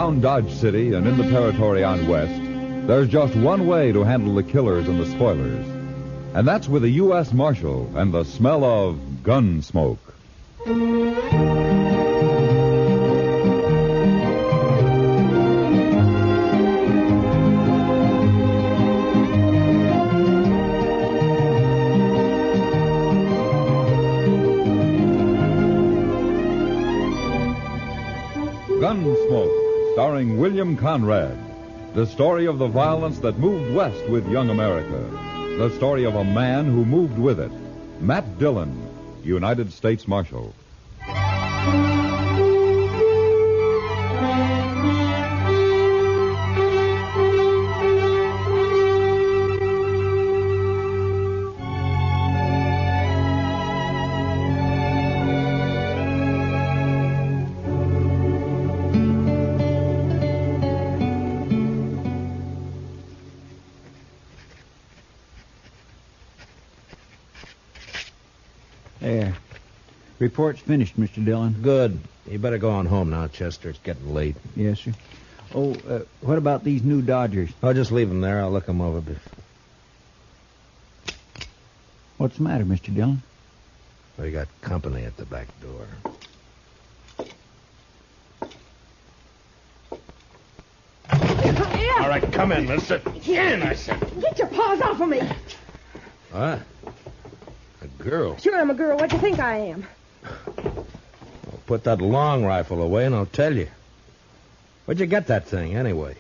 Around Dodge City and in the territory on west, there's just one way to handle the killers and the spoilers. And that's with a U.S. Marshal and the smell of Gunsmoke. Gunsmoke, starring William Conrad. The story of the violence that moved west with young America. The story of a man who moved with it. Matt Dillon, United States Marshal. There. Report's finished, Mr. Dillon. Good. You better go on home now, Chester. It's getting late. Yes, sir. Oh, what about these new Dodgers? Oh, just leave them there. I'll look them over. What's the matter, Mr. Dillon? We got company at the back door. Yeah. All right, come in, mister. In, I said. Get your paws off of me. What? A girl? Sure, I'm a girl. What do you think I am? Well, put that long rifle away and I'll tell you. Where'd you get that thing, anyway?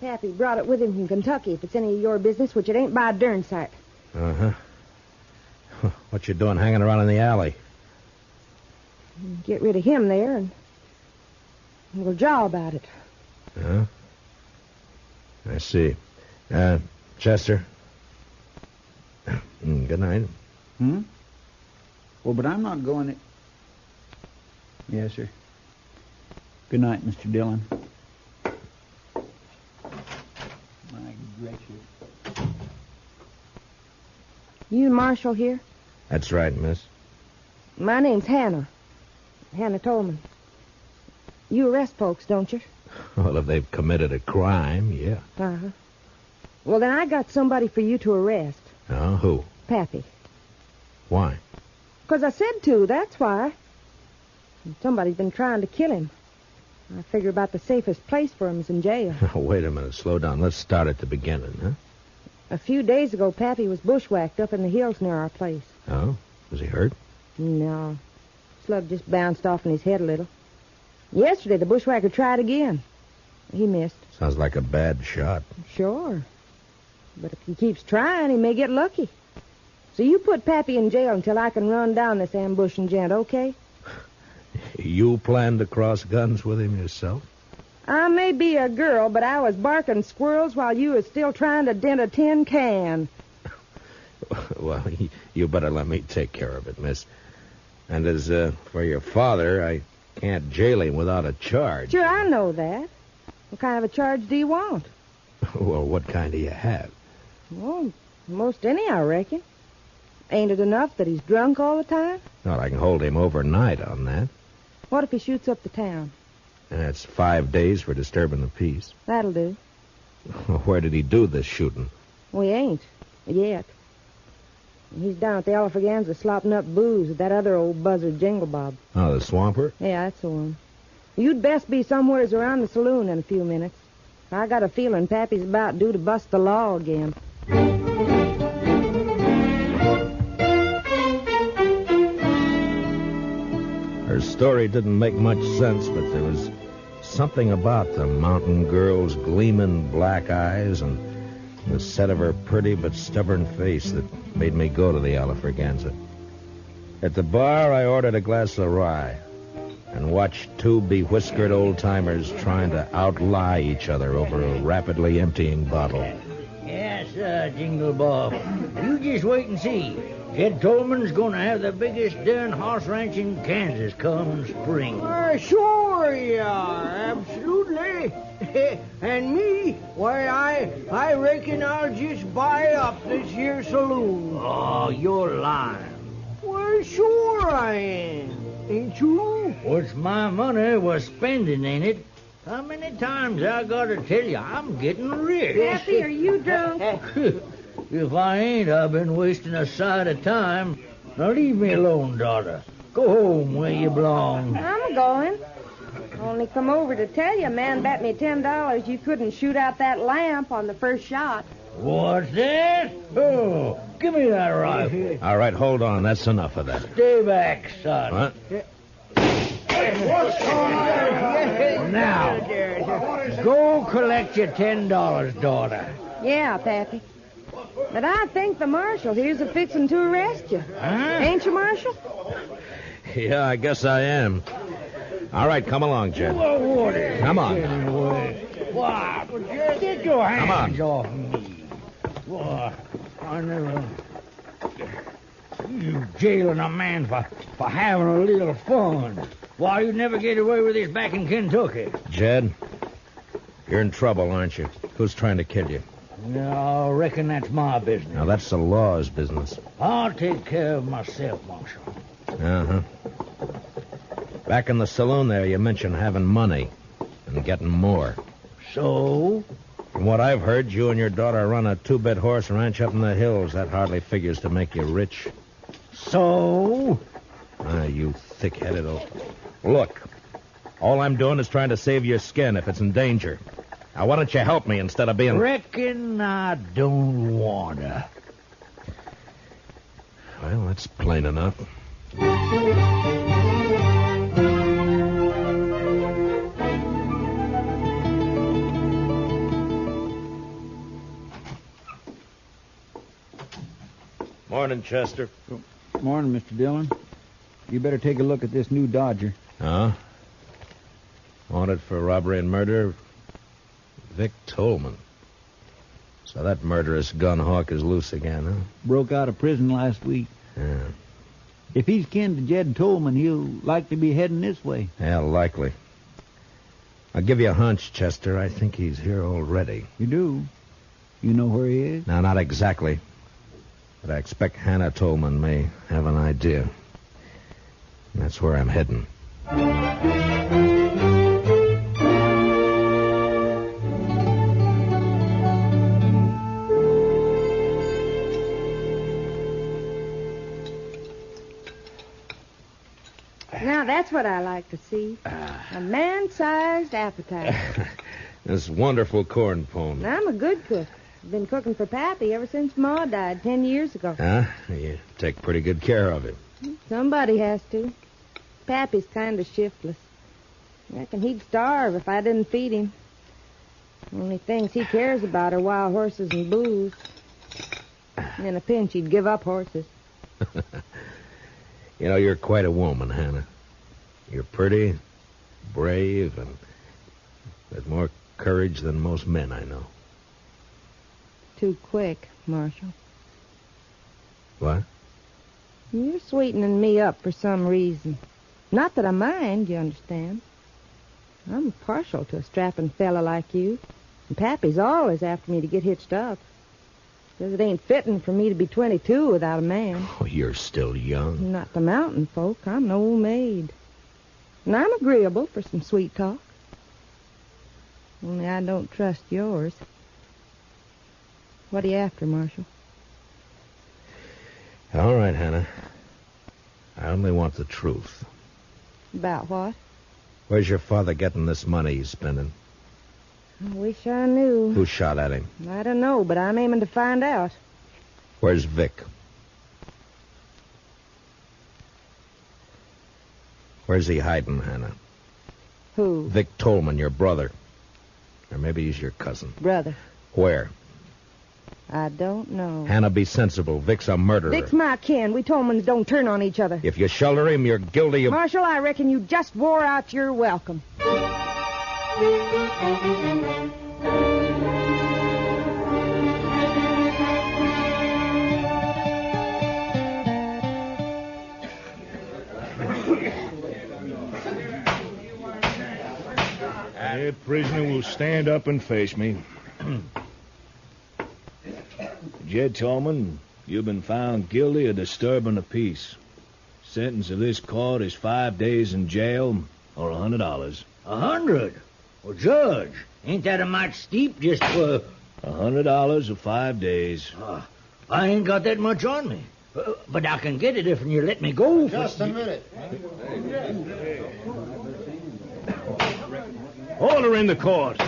Pappy brought it with him from Kentucky, if it's any of your business, which it ain't by a darn sight. Uh-huh. What you doing hanging around in the alley? Get rid of him there, and we'll jaw about it. Huh? I see. Chester? Good night. Well, but I'm not going... Yes, sir. Good night, Mr. Dillon. My gracious. You Marshal here? That's right, miss. My name's Hannah. Hannah Tolman. You arrest folks, don't you? Well, if they've committed a crime, yeah. Uh-huh. Well, then I got somebody for you to arrest. Oh, who? Pappy. Why? 'Cause I said to, that's why. Somebody's been trying to kill him. I figure about the safest place for him is in jail. Wait a minute, slow down. Let's start at the beginning, huh? A few days ago, Pappy was bushwhacked up in the hills near our place. Oh? Was he hurt? No. Slug just bounced off in his head a little. Yesterday, the bushwhacker tried again. He missed. Sounds like a bad shot. Sure. But if he keeps trying, he may get lucky. So you put Pappy in jail until I can run down this ambushing gent, okay? You plan to cross guns with him yourself? I may be a girl, but I was barking squirrels while you was still trying to dent a tin can. Well, you better let me take care of it, miss. And as for your father, I can't jail him without a charge. Sure, I know that. What kind of a charge do you want? Well, what kind do you have? Well, most any, I reckon. Ain't it enough that he's drunk all the time? Well, I can hold him overnight on that. What if he shoots up the town? And that's 5 days for disturbing the peace. That'll do. Where did he do this shooting? We ain't. Yet. He's down at the Alfreganza slopping up booze with that other old buzzard Jingle Bob. Oh, the swamper? Yeah, that's the one. You'd best be somewheres around the saloon in a few minutes. I got a feeling Pappy's about due to bust the law again. Her story didn't make much sense, but there was something about the mountain girl's gleaming black eyes and the set of her pretty but stubborn face that made me go to the Alfreganza. At the bar, I ordered a glass of rye and watched two bewhiskered old-timers trying to outlie each other over a rapidly emptying bottle. Yes, Jingle Bob. You just wait and see. Judd Tolman's going to have the biggest darn horse ranch in Kansas come spring. Sure you are, absolutely. And me, why, I reckon I'll just buy up this here saloon. Oh, you're lying. Well, sure I am. Ain't you? What's my money was spending, ain't it? How many times I gotta tell you I'm getting rich? Pappy, are you drunk? If I ain't, I've been wasting a sight of time. Now leave me alone, daughter. Go home where you belong. I'm going. Only come over to tell you, a man bet me $10 you couldn't shoot out that lamp on the first shot. What's that? Oh, give me that rifle. All right, hold on. That's enough of that. Stay back, son. What? Now, go collect your $10, daughter. Yeah, Pappy. But I think the marshal here's a fixin' to arrest you. Huh? Ain't you, Marshal? Yeah, I guess I am. All right, come along, Jed. What is Come on. What? Get your hands Come off me. What? I never... You jailing a man for having a little fun. Why, you'd never get away with this back in Kentucky. Jed, you're in trouble, aren't you? Who's trying to kill you? No, I reckon that's my business. Now, that's the law's business. I'll take care of myself, Marshal. Uh-huh. Back in the saloon there, you mentioned having money and getting more. So? From what I've heard, you and your daughter run a 2-bit horse ranch up in the hills. That hardly figures to make you rich. So? Ah, you thick-headed old... Look, all I'm doing is trying to save your skin if it's in danger. Now, why don't you help me instead of being... Reckon I don't wanna. Well, that's plain enough. Morning, Chester. Morning, Mr. Dillon. You better take a look at this new Dodger. Huh? Wanted for robbery and murder, Vic Tolman. So that murderous gun hawk is loose again, huh? Broke out of prison last week. Yeah. If he's kin to Judd Tolman, he'll likely be heading this way. Yeah, likely. I'll give you a hunch, Chester. I think he's here already. You do? You know where he is? No, not exactly. But I expect Hannah Tolman may have an idea. That's where I'm heading. Now, that's what I like to see. A man-sized appetite. This wonderful corn pone. I'm a good cook. I've been cooking for Pappy ever since Ma died 10 years ago. Huh? You take pretty good care of him. Somebody has to. Pappy's kind of shiftless. I reckon he'd starve if I didn't feed him. Only things he cares about are wild horses and booze. In a pinch, he'd give up horses. You know, you're quite a woman, Hannah. You're pretty, brave, and with more courage than most men I know. Too quick, Marshal. What? You're sweetening me up for some reason. Not that I mind, you understand. I'm partial to a strapping fella like you. And Pappy's always after me to get hitched up. Says it ain't fitting for me to be 22 without a man. Oh, you're still young. Not the mountain folk. I'm an old maid. And I'm agreeable for some sweet talk. Only I don't trust yours. What are you after, Marshal? All right, Hannah. I only want the truth. About what? Where's your father getting this money he's spending? I wish I knew. Who shot at him? I don't know, but I'm aiming to find out. Where's Vic? Where's he hiding, Hannah? Who? Vic Tolman, your brother. Or maybe he's your cousin. Brother. Where? I don't know. Hannah, be sensible. Vic's a murderer. Vic's my kin. We Tolmans don't turn on each other. If you shelter him, you're guilty of... Marshal, I reckon you just wore out your welcome. The prisoner will stand up and face me. Judd Tolman, you've been found guilty of disturbing the peace. Sentence of this court is 5 days in jail or $100. 100? Well, Judge, ain't that a mite steep just for... $100 for 5 days. I ain't got that much on me. But I can get it if you let me go. Just a minute. Order in the court.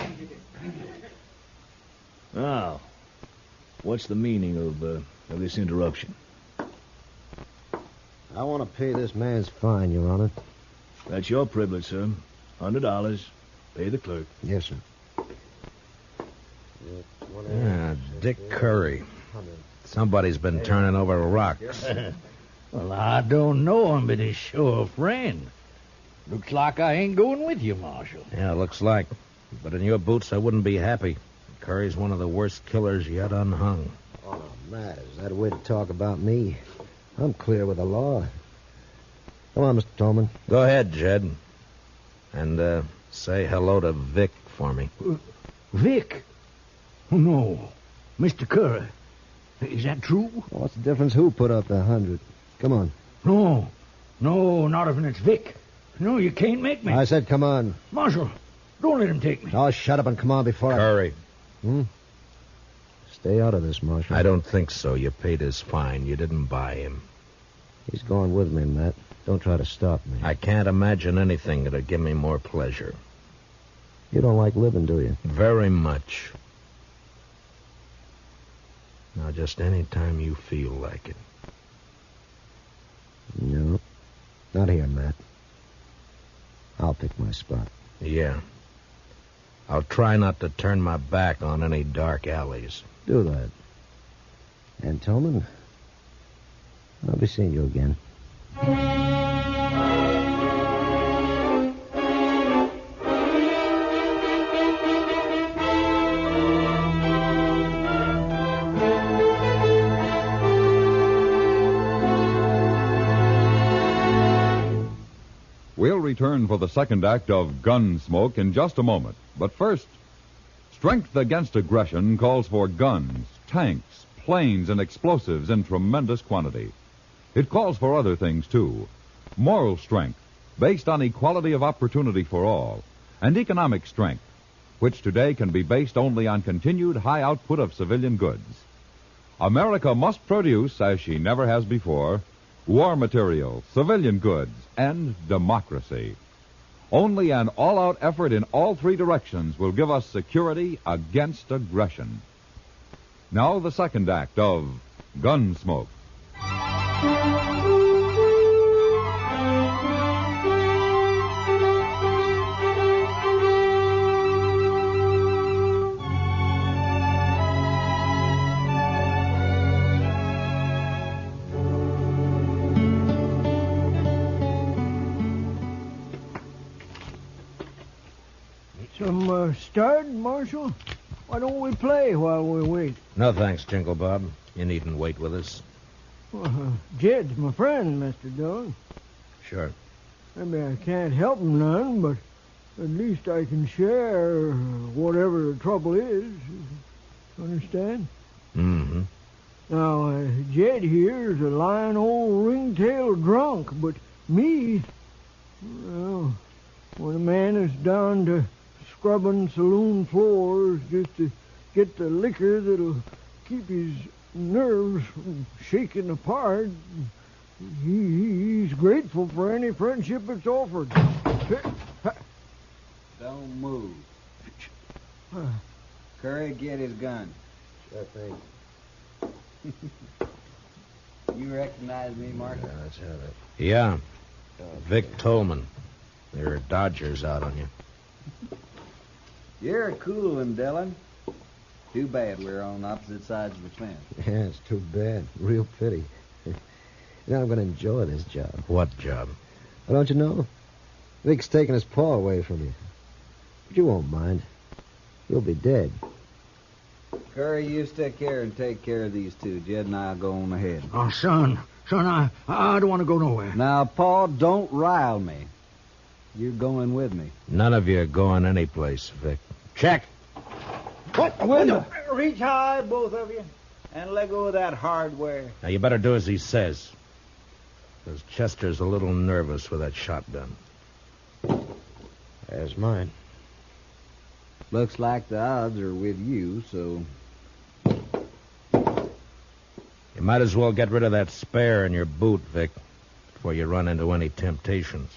Now, what's the meaning of this interruption? I want to pay this man's fine, Your Honor. That's your privilege, sir. $100. Pay the clerk. Yes, sir. Dick Curry. Somebody's been turning over rocks. Well, I don't know him, but he's sure a friend. Looks like I ain't going with you, Marshal. Yeah, looks like. But in your boots, I wouldn't be happy. Curry's one of the worst killers yet unhung. Oh, Matt, is that a way to talk about me? I'm clear with the law. Come on, Mr. Tolman. Go ahead, Jed. And say hello to Vic for me. Vic? Oh, no. Mr. Curry. Is that true? What's the difference who put up the 100? Come on. No, not if it's Vic. No, you can't make me. I said come on. Marshal, don't let him take me. Oh, shut up and come on before Curry. Stay out of this, Marshal. I don't think so. You paid his fine. You didn't buy him. He's going with me, Matt. Don't try to stop me. I can't imagine anything that'd give me more pleasure. You don't like living, do you? Very much. Now, just any time you feel like it. No. Not here, Matt. I'll pick my spot. Yeah. I'll try not to turn my back on any dark alleys. Do that. And, Tolman, I'll be seeing you again. We'll return for the second act of Gunsmoke in just a moment. But first, strength against aggression calls for guns, tanks, planes, and explosives in tremendous quantity. It calls for other things, too. Moral strength, based on equality of opportunity for all, and economic strength, which today can be based only on continued high output of civilian goods. America must produce, as she never has before, war material, civilian goods, and democracy. Only an all-out effort in all three directions will give us security against aggression. Now the second act of Gunsmoke. Some stud, Marshal? Why don't we play while we wait? No thanks, Jingle Bob. You needn't wait with us. Jed's my friend, Mr. Dillon. Sure. Maybe I can't help him none, but at least I can share whatever the trouble is. Understand? Mm-hmm. Now, Jed here is a lying old ringtail drunk, but me, well, when a man is down to scrubbing saloon floors just to get the liquor that'll keep his nerves from shaking apart, he's grateful for any friendship that's offered. Don't move. Curry, get his gun. Sure thing. You recognize me, Marshal? Yeah, let's have it. Yeah. Vic Tolman. There are Dodgers out on you. You're a cool one, Dillon. Too bad we're on opposite sides of the fence. Yeah, it's too bad. Real pity. Now I'm going to enjoy this job. What job? Well, don't you know? Vic's taking his paw away from you. But you won't mind. You'll be dead. Curry, you stick here and take care of these two. Jed and I'll go on ahead. Oh, son, I don't want to go nowhere. Now, Paul, don't rile me. You're going with me. None of you are going anyplace, Vic. Check. What? Window. Reach high, both of you, and let go of that hardware. Now, you better do as he says. Because Chester's a little nervous with that shotgun. There's mine. Looks like the odds are with you, so... You might as well get rid of that spare in your boot, Vic, before you run into any temptations.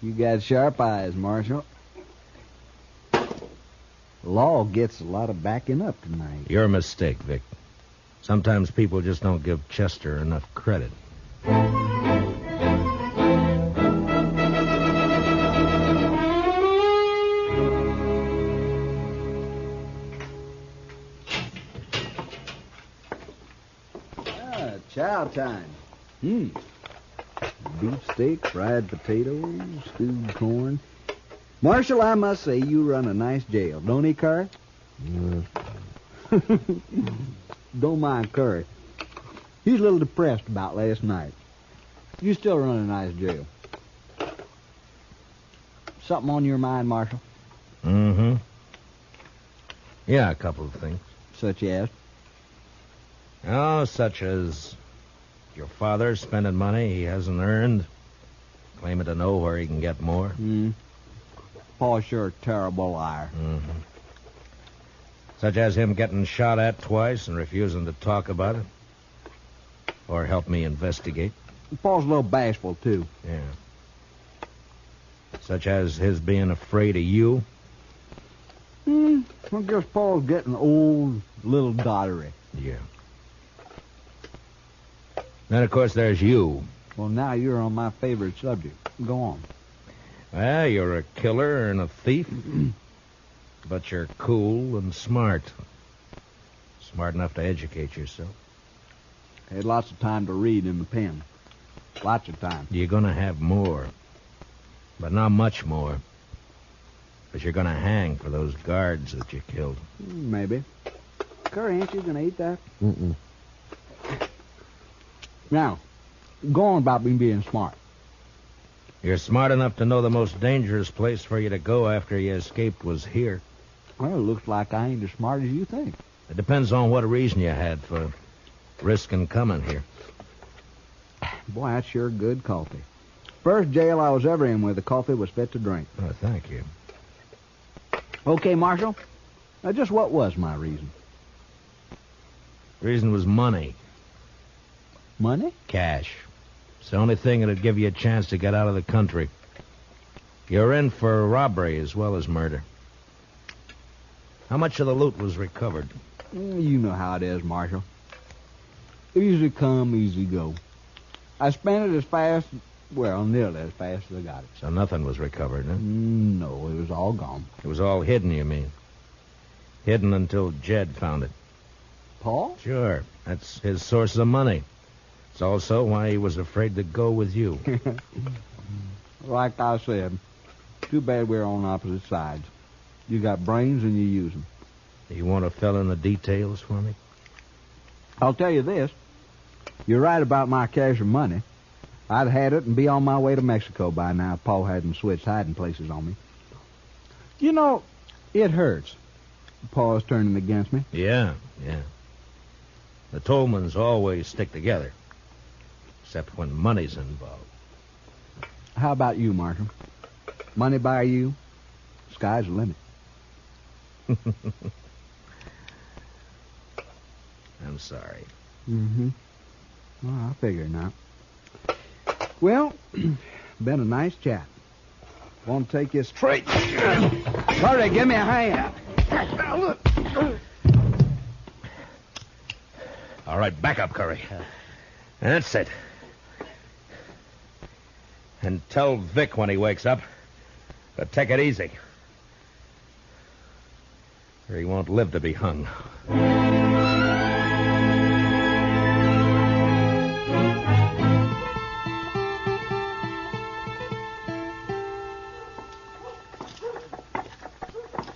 You got sharp eyes, Marshal. The law gets a lot of backing up tonight. Your mistake, Vic. Sometimes people just don't give Chester enough credit. Chow time. Beefsteak, fried potatoes, stewed corn. Marshal, I must say you run a nice jail, don't he, Curry? Don't mind Curry. He's a little depressed about last night. You still run a nice jail. Something on your mind, Marshal? Mm-hmm. Yeah, a couple of things. Such as? Oh, such as your father spending money he hasn't earned, claiming to know where he can get more. Pa's sure a terrible liar. Mm-hmm. Such as him getting shot at twice and refusing to talk about it. Or help me investigate. Pa's a little bashful, too. Yeah. Such as his being afraid of you. I guess Pa's getting old, little dottery. Yeah. Then, of course, there's you. Well, now you're on my favorite subject. Go on. Well, you're a killer and a thief, but you're cool and smart. Smart enough to educate yourself. Had lots of time to read in the pen. Lots of time. You're going to have more, but not much more. But you're going to hang for those guards that you killed. Maybe. Curry, ain't you going to eat that? Mm-mm. Now, go on about me being smart. You're smart enough to know the most dangerous place for you to go after you escaped was here. Well, it looks like I ain't as smart as you think. It depends on what reason you had for risking coming here. Boy, that's sure good coffee. First jail I was ever in where the coffee was fit to drink. Oh, thank you. Okay, Marshal. Now, just what was my reason? Reason was money. Money? Cash. It's the only thing that'd give you a chance to get out of the country. You're in for robbery as well as murder. How much of the loot was recovered? You know how it is, Marshal. Easy come, easy go. I spent it as fast, well, nearly as fast as I got it. So nothing was recovered, huh? No, it was all gone. It was all hidden, you mean? Hidden until Jed found it. Paul? Sure. That's his source of money. It's also why he was afraid to go with you. Like I said, too bad we're on opposite sides. You got brains and you use them. You want to fill in the details for me? I'll tell you this. You're right about my cash and money. I'd had it and be on my way to Mexico by now if Paul hadn't switched hiding places on me. You know, it hurts. Paul's turning against me. Yeah. The Tolmans always stick together. Except when money's involved. How about you, Marshal? Money by you, sky's the limit. I'm sorry. Mm-hmm. Well, I figure not. Well, been a nice chat. Want to take you straight? Hurry, give me a hand. All right, back up, Curry. That's it. And tell Vic when he wakes up to take it easy. Or he won't live to be hung.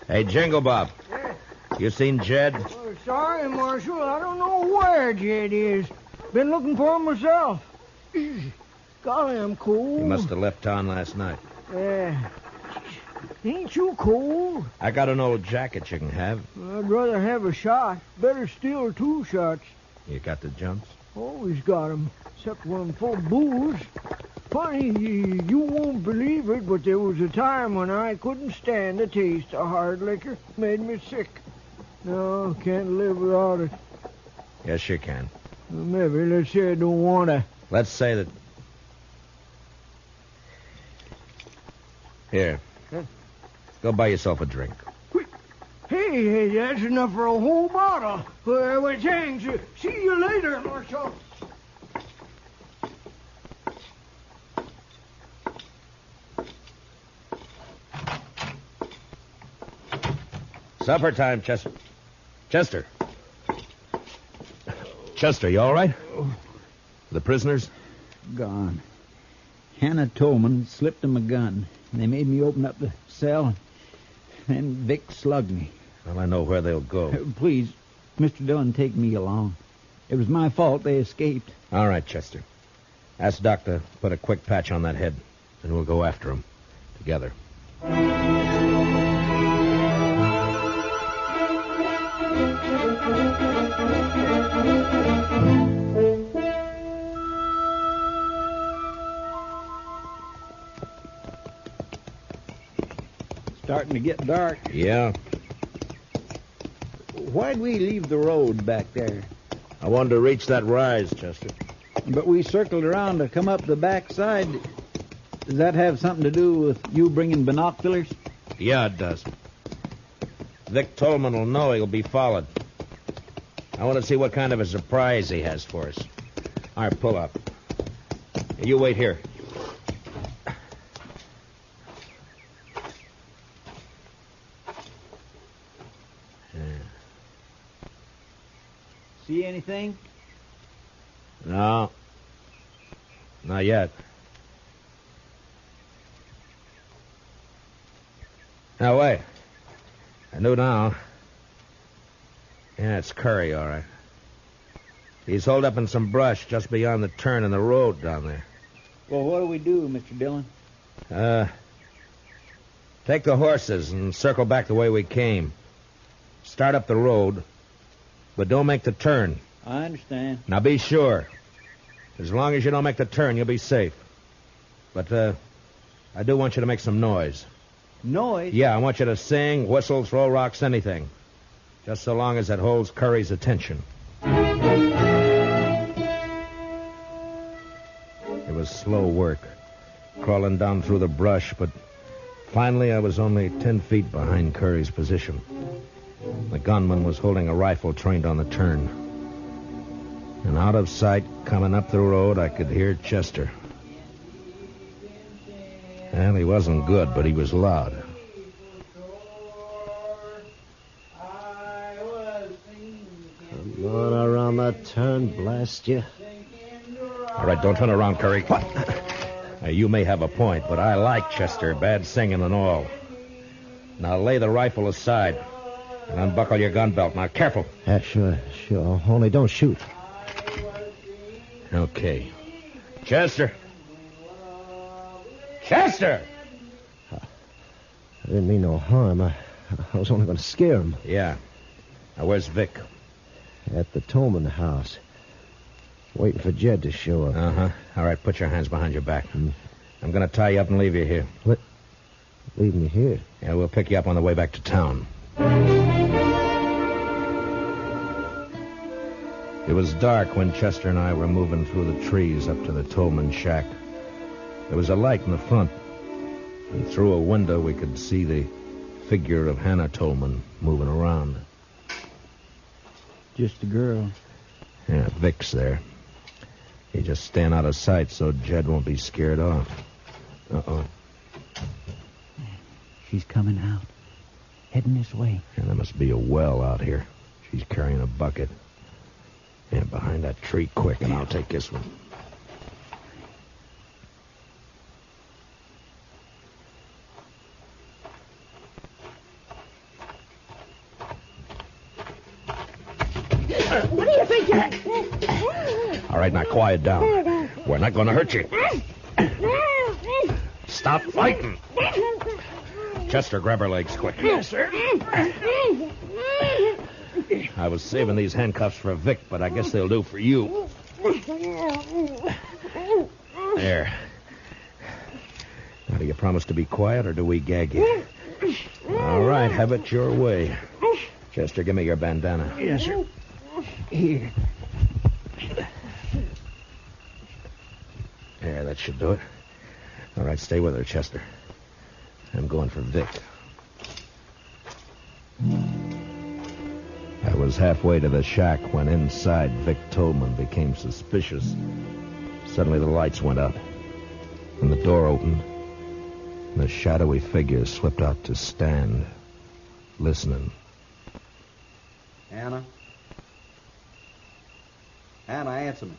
Hey, Jingle Bob. Yeah. You seen Jed? Oh, sorry, Marshal. I don't know where Jed is. Been looking for him myself. Golly, I'm cold. He must have left town last night. Yeah. Ain't you cold? I got an old jacket you can have. I'd rather have a shot. Better still 2 shots. You got the jumps? Always got 'em, except when I'm full of booze. Funny, you won't believe it, but there was a time when I couldn't stand the taste of hard liquor. Made me sick. No, can't live without it. Yes, you can. Well, maybe, let's say I don't want to. Let's say that... Here. Huh? Go buy yourself a drink. Hey, that's enough for a whole bottle. Well, thanks. See you later, Marshal. Supper time, Chester. Chester. Chester, you all right? The prisoners? Gone. Hannah Tolman slipped him a gun. They made me open up the cell, and then Vic slugged me. Well, I know where they'll go. Please, Mr. Dillon, take me along. It was my fault they escaped. All right, Chester. Ask Doc to put a quick patch on that head, and we'll go after him together. Starting to get dark. Yeah. Why'd we leave the road back there? I wanted to reach that rise, Chester. But we circled around to come up the backside. Does that have something to do with you bringing binoculars? Yeah, it does. Vic Tolman will know he'll be followed. I want to see what kind of a surprise he has for us. All right, pull up. You wait here. See anything? No. Not yet. Now, wait. I knew now. Yeah, it's Curry, all right. He's holed up in some brush just beyond the turn in the road down there. Well, what do we do, Mr. Dillon? Take the horses and circle back the way we came. Start up the road, but don't make the turn. I understand. Now, be sure. As long as you don't make the turn, you'll be safe. But, I do want you to make some noise. Noise? Yeah, I want you to sing, whistle, throw rocks, anything. Just so long as it holds Curry's attention. It was slow work, crawling down through the brush, but finally I was only 10 feet behind Curry's position. The gunman was holding a rifle trained on the turn. And out of sight, coming up the road, I could hear Chester. Well, he wasn't good, but he was loud. Come on around that turn, blast you. All right, don't turn around, Curry. What? You may have a point, but I like Chester, bad singing and all. Now lay the rifle aside and unbuckle your gun belt. Now, careful. Yeah, sure. Only don't shoot. Okay. Chester! Chester! I didn't mean no harm. I was only going to scare him. Yeah. Now, where's Vic? At the Tolman house. Waiting for Judd to show up. Uh-huh. All right, put your hands behind your back. I'm going to tie you up and leave you here. What? Leave me here? Yeah, we'll pick you up on the way back to town. It was dark when Chester and I were moving through the trees up to the Tolman shack. There was a light in the front, and through a window we could see the figure of Hannah Tolman moving around. Just a girl. Yeah, Vic's there. He just stand out of sight so Judd won't be scared off. Uh-oh. She's coming out. Heading this way. And there must be a well out here. She's carrying a bucket. Yeah, behind that tree quick, and I'll take this one. What do you think you're... All right, now quiet down. We're not going to hurt you. Stop fighting. Chester, grab her legs quick. Yes, sir. I was saving these handcuffs for Vic, but I guess they'll do for you. There. do you promise to be quiet, or do we gag you? All right, have it your way. Chester, give me your bandana. Yes, sir. Here. There, that should do it. All right, stay with her, Chester. I'm going for Vic. I was halfway to the shack when inside Vic Tolman became suspicious. Suddenly the lights went out, and the door opened, and a shadowy figure slipped out to stand, listening. Anna? Anna, answer me.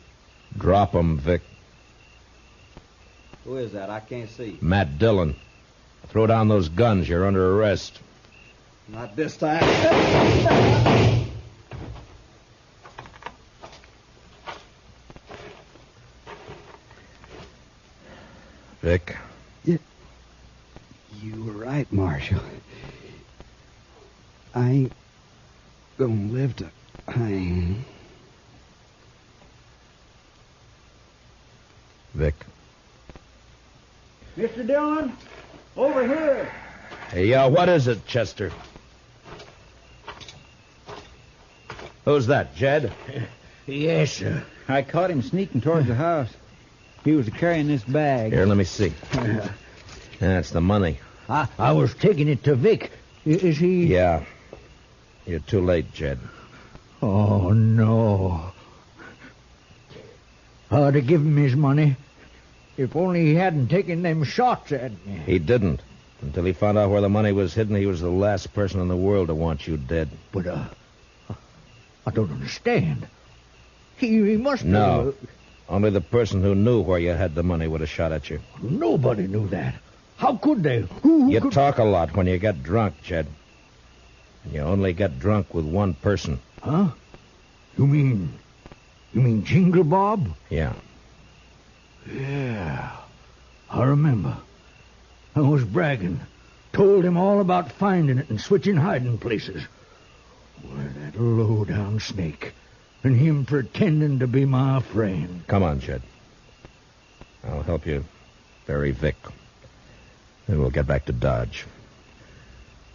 Drop 'em, Vic. Who is that? I can't see. Matt Dillon. Throw down those guns. You're under arrest. Not this time. Vic. You were right, Marshal. I ain't gonna live to hang. Vic. Mr. Dillon, over here. Hey, what is it, Chester? Who's that, Jed? Yes, sir. I caught him sneaking towards the house. He was carrying this bag. Here, let me see. That's the money. I was taking it to Vic. Is he... Yeah. You're too late, Jed. Oh, no. To give him his money. If only he hadn't taken them shots at me. He didn't. Until he found out where the money was hidden, he was the last person in the world to want you dead. But, I don't understand. He must No. have... Only the person who knew where you had the money would have shot at you. Nobody knew that. How could they? Who You could... talk a lot when you get drunk, Jed. You only get drunk with one person. Huh? You mean Jingle Bob? Yeah. Yeah. I remember. I was bragging. Told him all about finding it and switching hiding places. Why, that low-down snake. And him pretending to be my friend. Come on, Jed. I'll help you bury Vic. Then we'll get back to Dodge.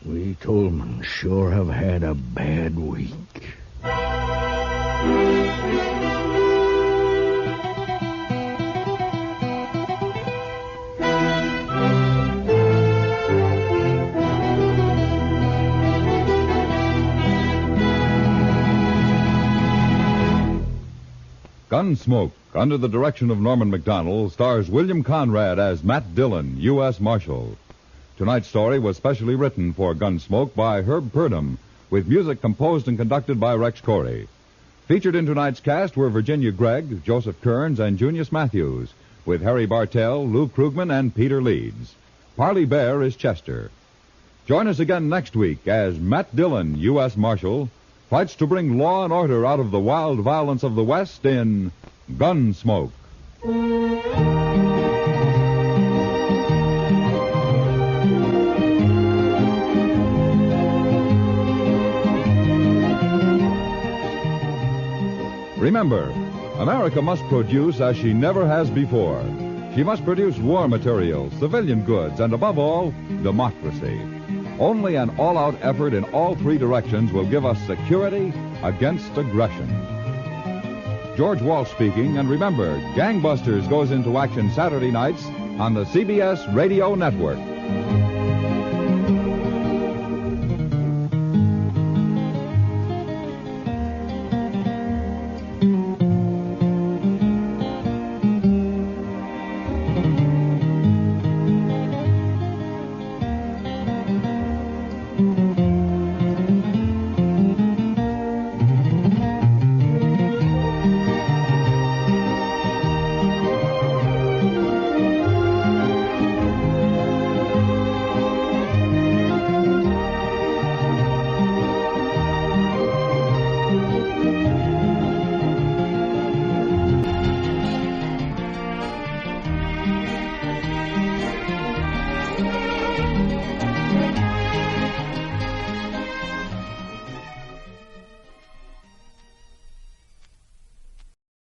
We Tolmans sure have had a bad week. Gunsmoke, under the direction of Norman Macdonald, stars William Conrad as Matt Dillon, U.S. Marshal. Tonight's story was specially written for Gunsmoke by Herb Purdum, with music composed and conducted by Rex Corey. Featured in tonight's cast were Virginia Gregg, Joseph Kearns, and Junius Matthews, with Harry Bartell, Lou Krugman, and Peter Leeds. Parley Bear is Chester. Join us again next week as Matt Dillon, U.S. Marshal, fights to bring law and order out of the wild violence of the West in Gunsmoke. Remember, America must produce as she never has before. She must produce war materials, civilian goods, and above all, democracy. Only an all-out effort in all three directions will give us security against aggression. George Walsh speaking, and remember, Gangbusters goes into action Saturday nights on the CBS Radio Network.